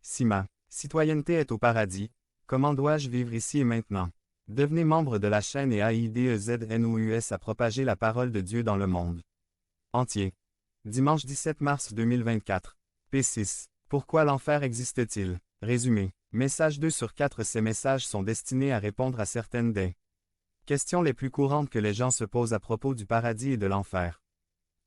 Si ma citoyenneté est au paradis, comment dois-je vivre ici et maintenant? Devenez membre de la chaîne et AIDEZNOUS à propager la parole de Dieu dans le monde entier. Dimanche 17 mars 2024. P6. Pourquoi l'enfer existe-t-il? Résumé. Message 2 sur 4. Ces messages sont destinés à répondre à certaines des questions les plus courantes que les gens se posent à propos du paradis et de l'enfer.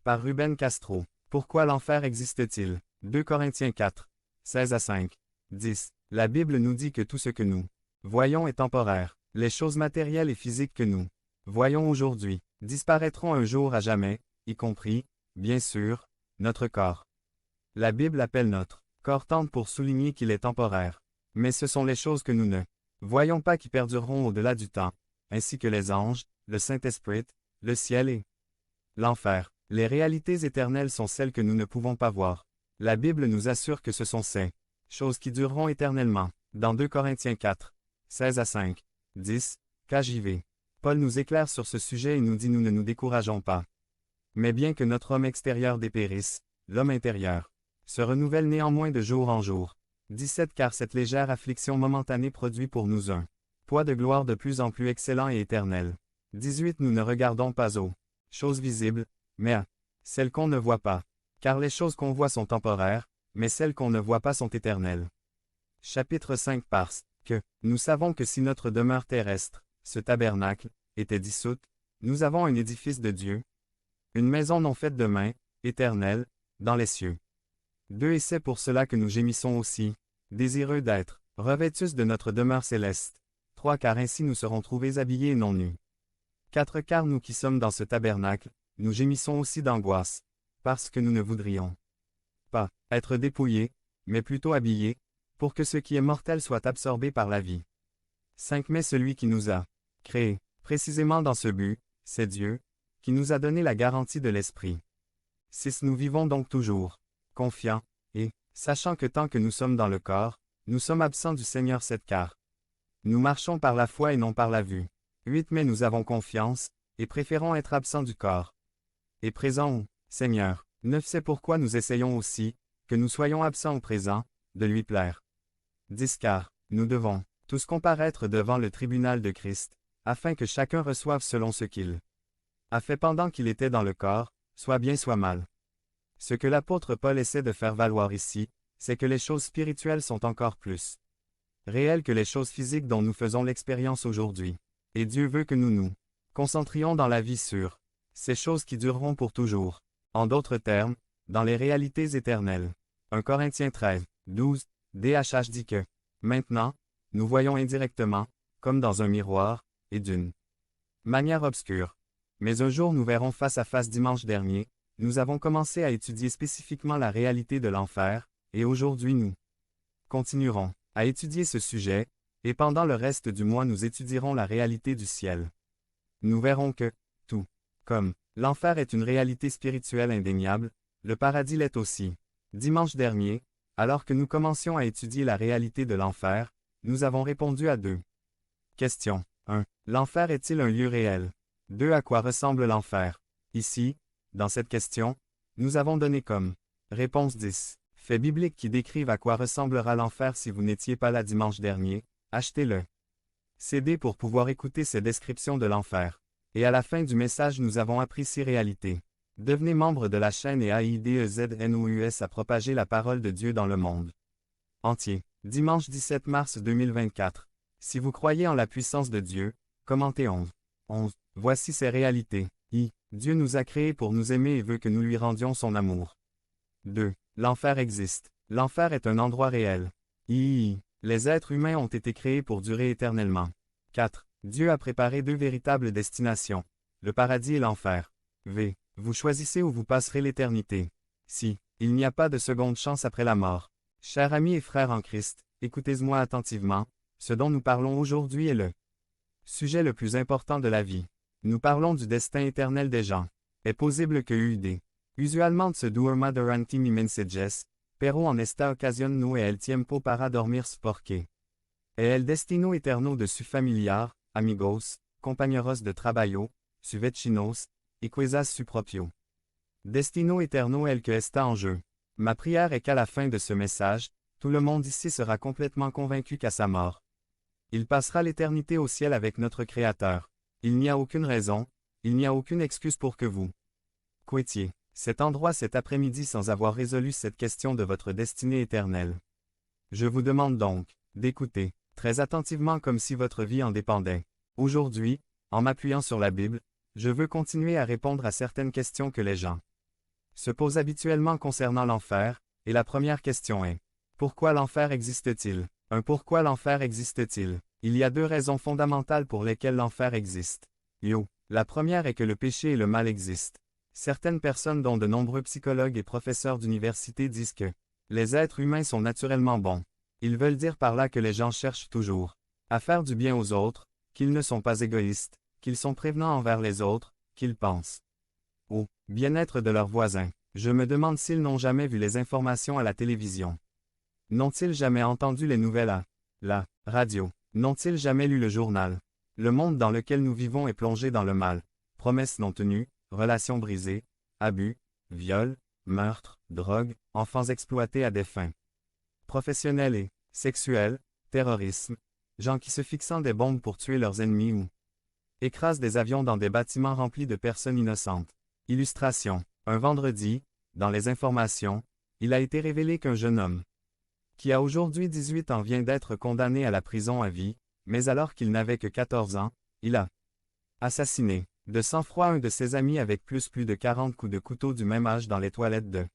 Par Ruben Castro. Pourquoi l'enfer existe-t-il? 2 Corinthiens 4. 16 à 5. 10. La Bible nous dit que tout ce que nous voyons est temporaire. Les choses matérielles et physiques que nous voyons aujourd'hui disparaîtront un jour à jamais, y compris, bien sûr, notre corps. La Bible appelle notre corps tendre pour souligner qu'il est temporaire. Mais ce sont les choses que nous ne voyons pas qui perdureront au-delà du temps, ainsi que les anges, le Saint-Esprit, le ciel et l'enfer. Les réalités éternelles sont celles que nous ne pouvons pas voir. La Bible nous assure que ce sont ces choses qui dureront éternellement. Dans 2 Corinthiens 4, 16 à 5, 10, KJV. Paul nous éclaire sur ce sujet et nous dit nous ne nous décourageons pas. Mais bien que notre homme extérieur dépérisse, l'homme intérieur se renouvelle néanmoins de jour en jour. 17 Car cette légère affliction momentanée produit pour nous un poids de gloire de plus en plus excellent et éternel. 18 Nous ne regardons pas aux choses visibles, mais à celles qu'on ne voit pas. Car les choses qu'on voit sont temporaires, mais celles qu'on ne voit pas sont éternelles. Chapitre 5 Parce que nous savons que si notre demeure terrestre, ce tabernacle, était dissoute, nous avons un édifice de Dieu, une maison non faite de main, éternelle, dans les cieux. 2 Et c'est pour cela que nous gémissons aussi, désireux d'être revêtus de notre demeure céleste. 3 Car ainsi nous serons trouvés habillés et non nus. 4 Car nous qui sommes dans ce tabernacle, nous gémissons aussi d'angoisse, parce que nous ne voudrions pas être dépouillés, mais plutôt habillés, pour que ce qui est mortel soit absorbé par la vie. 5 Mais celui qui nous a créés, précisément dans ce but, c'est Dieu, qui nous a donné la garantie de l'Esprit. 6 Nous vivons donc toujours confiants, et, sachant que tant que nous sommes dans le corps, nous sommes absents du Seigneur 7 Car nous marchons par la foi et non par la vue. 8 Mais nous avons confiance, et préférons être absents du corps et présents au Seigneur. 9 C'est pourquoi nous essayons aussi, que nous soyons absents au présent, de lui plaire. 10 Car nous devons tous comparaître devant le tribunal de Christ, afin que chacun reçoive selon ce qu'il a fait pendant qu'il était dans le corps, soit bien soit mal. Ce que l'apôtre Paul essaie de faire valoir ici, c'est que les choses spirituelles sont encore plus réelles que les choses physiques dont nous faisons l'expérience aujourd'hui. Et Dieu veut que nous nous concentrions dans la vie sur ces choses qui dureront pour toujours. En d'autres termes, dans les réalités éternelles. 1 Corinthiens 13, 12, DHH dit que, maintenant, nous voyons indirectement, comme dans un miroir, et d'une manière obscure. Mais un jour nous verrons face à face. Dimanche dernier, nous avons commencé à étudier spécifiquement la réalité de l'enfer, et aujourd'hui nous continuerons à étudier ce sujet, et pendant le reste du mois nous étudierons la réalité du ciel. Nous verrons que, tout comme l'enfer est une réalité spirituelle indéniable, le paradis l'est aussi. Dimanche dernier, alors que nous commencions à étudier la réalité de l'enfer, nous avons répondu à 2 questions. 1. L'enfer est-il un lieu réel? 2. À quoi ressemble l'enfer? Ici, dans cette question, nous avons donné comme réponse 10 faits bibliques qui décrivent à quoi ressemblera l'enfer. Si vous n'étiez pas là dimanche dernier, achetez-le CD pour pouvoir écouter ces descriptions de l'enfer. Et à la fin du message nous avons appris 6 réalités. Devenez membre de la chaîne et AIDEZNOUS à propager la parole de Dieu dans le monde entier. Dimanche 17 mars 2024. Si vous croyez en la puissance de Dieu, commentez 11. Voici ces réalités. Dieu nous a créés pour nous aimer et veut que nous lui rendions son amour. 2. L'enfer existe. L'enfer est un endroit réel. Les êtres humains ont été créés pour durer éternellement. 4. Dieu a préparé 2 véritables destinations, le paradis et l'enfer. Vous choisissez où vous passerez l'éternité. Si, il n'y a pas de seconde chance après la mort. Chers amis et frères en Christ, écoutez-moi attentivement, ce dont nous parlons aujourd'hui est le sujet le plus important de la vie. Nous parlons du destin éternel des gens. Est possible que usualmente se duerma durante mi mensajes, pero en esta ocasión no es el tiempo para dormir porque es el destino eterno de su familiar, amigos, compañeros de trabajo, su vecinos, y quizás su propio destino eterno el que está en jeu. Ma prière est qu'à la fin de ce message, Tout le monde ici sera complètement convaincu qu'à sa mort, il passera l'éternité au ciel avec notre Créateur. Il n'y a aucune raison, il n'y a aucune excuse pour que vous quitter cet endroit cet après-midi sans avoir résolu cette question de votre destinée éternelle. Je vous demande donc d'écouter très attentivement comme si votre vie en dépendait. Aujourd'hui, en m'appuyant sur la Bible, je veux continuer à répondre à certaines questions que les gens se posent habituellement concernant l'enfer, et la première question est: pourquoi l'enfer existe-t-il? Pourquoi l'enfer existe-t-il? Il y a deux raisons fondamentales pour lesquelles l'enfer existe. La première est que le péché et le mal existent. Certaines personnes dont de nombreux psychologues et professeurs d'université disent que les êtres humains sont naturellement bons. Ils veulent dire par là que les gens cherchent toujours à faire du bien aux autres, qu'ils ne sont pas égoïstes, qu'ils sont prévenants envers les autres, qu'ils pensent au bien-être de leurs voisins. Je me demande s'ils n'ont jamais vu les informations à la télévision. N'ont-ils jamais entendu les nouvelles à la radio? N'ont-ils jamais lu le journal? Le monde dans lequel nous vivons est plongé dans le mal. Promesses non tenues, relations brisées, abus, viols, meurtres, drogues, enfants exploités à des fins professionnelles et sexuelles, terrorisme, gens qui se fixant des bombes pour tuer leurs ennemis ou écrasent des avions dans des bâtiments remplis de personnes innocentes. Illustration. Un vendredi, dans les informations, il a été révélé qu'un jeune homme qui a aujourd'hui 18 ans vient d'être condamné à la prison à vie, mais alors qu'il n'avait que 14 ans, il a assassiné de sang-froid un de ses amis avec plus de 40 coups de couteau du même âge dans les toilettes de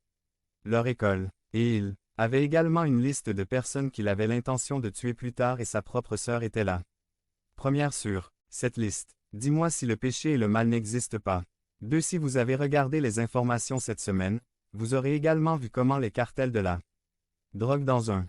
leur école, et il avait également une liste de personnes qu'il avait l'intention de tuer plus tard et sa propre sœur était là. Première sur cette liste. Dis-moi si le péché et le mal n'existent pas. 2. Si vous avez regardé les informations cette semaine, vous aurez également vu comment les cartels de la drogue dans un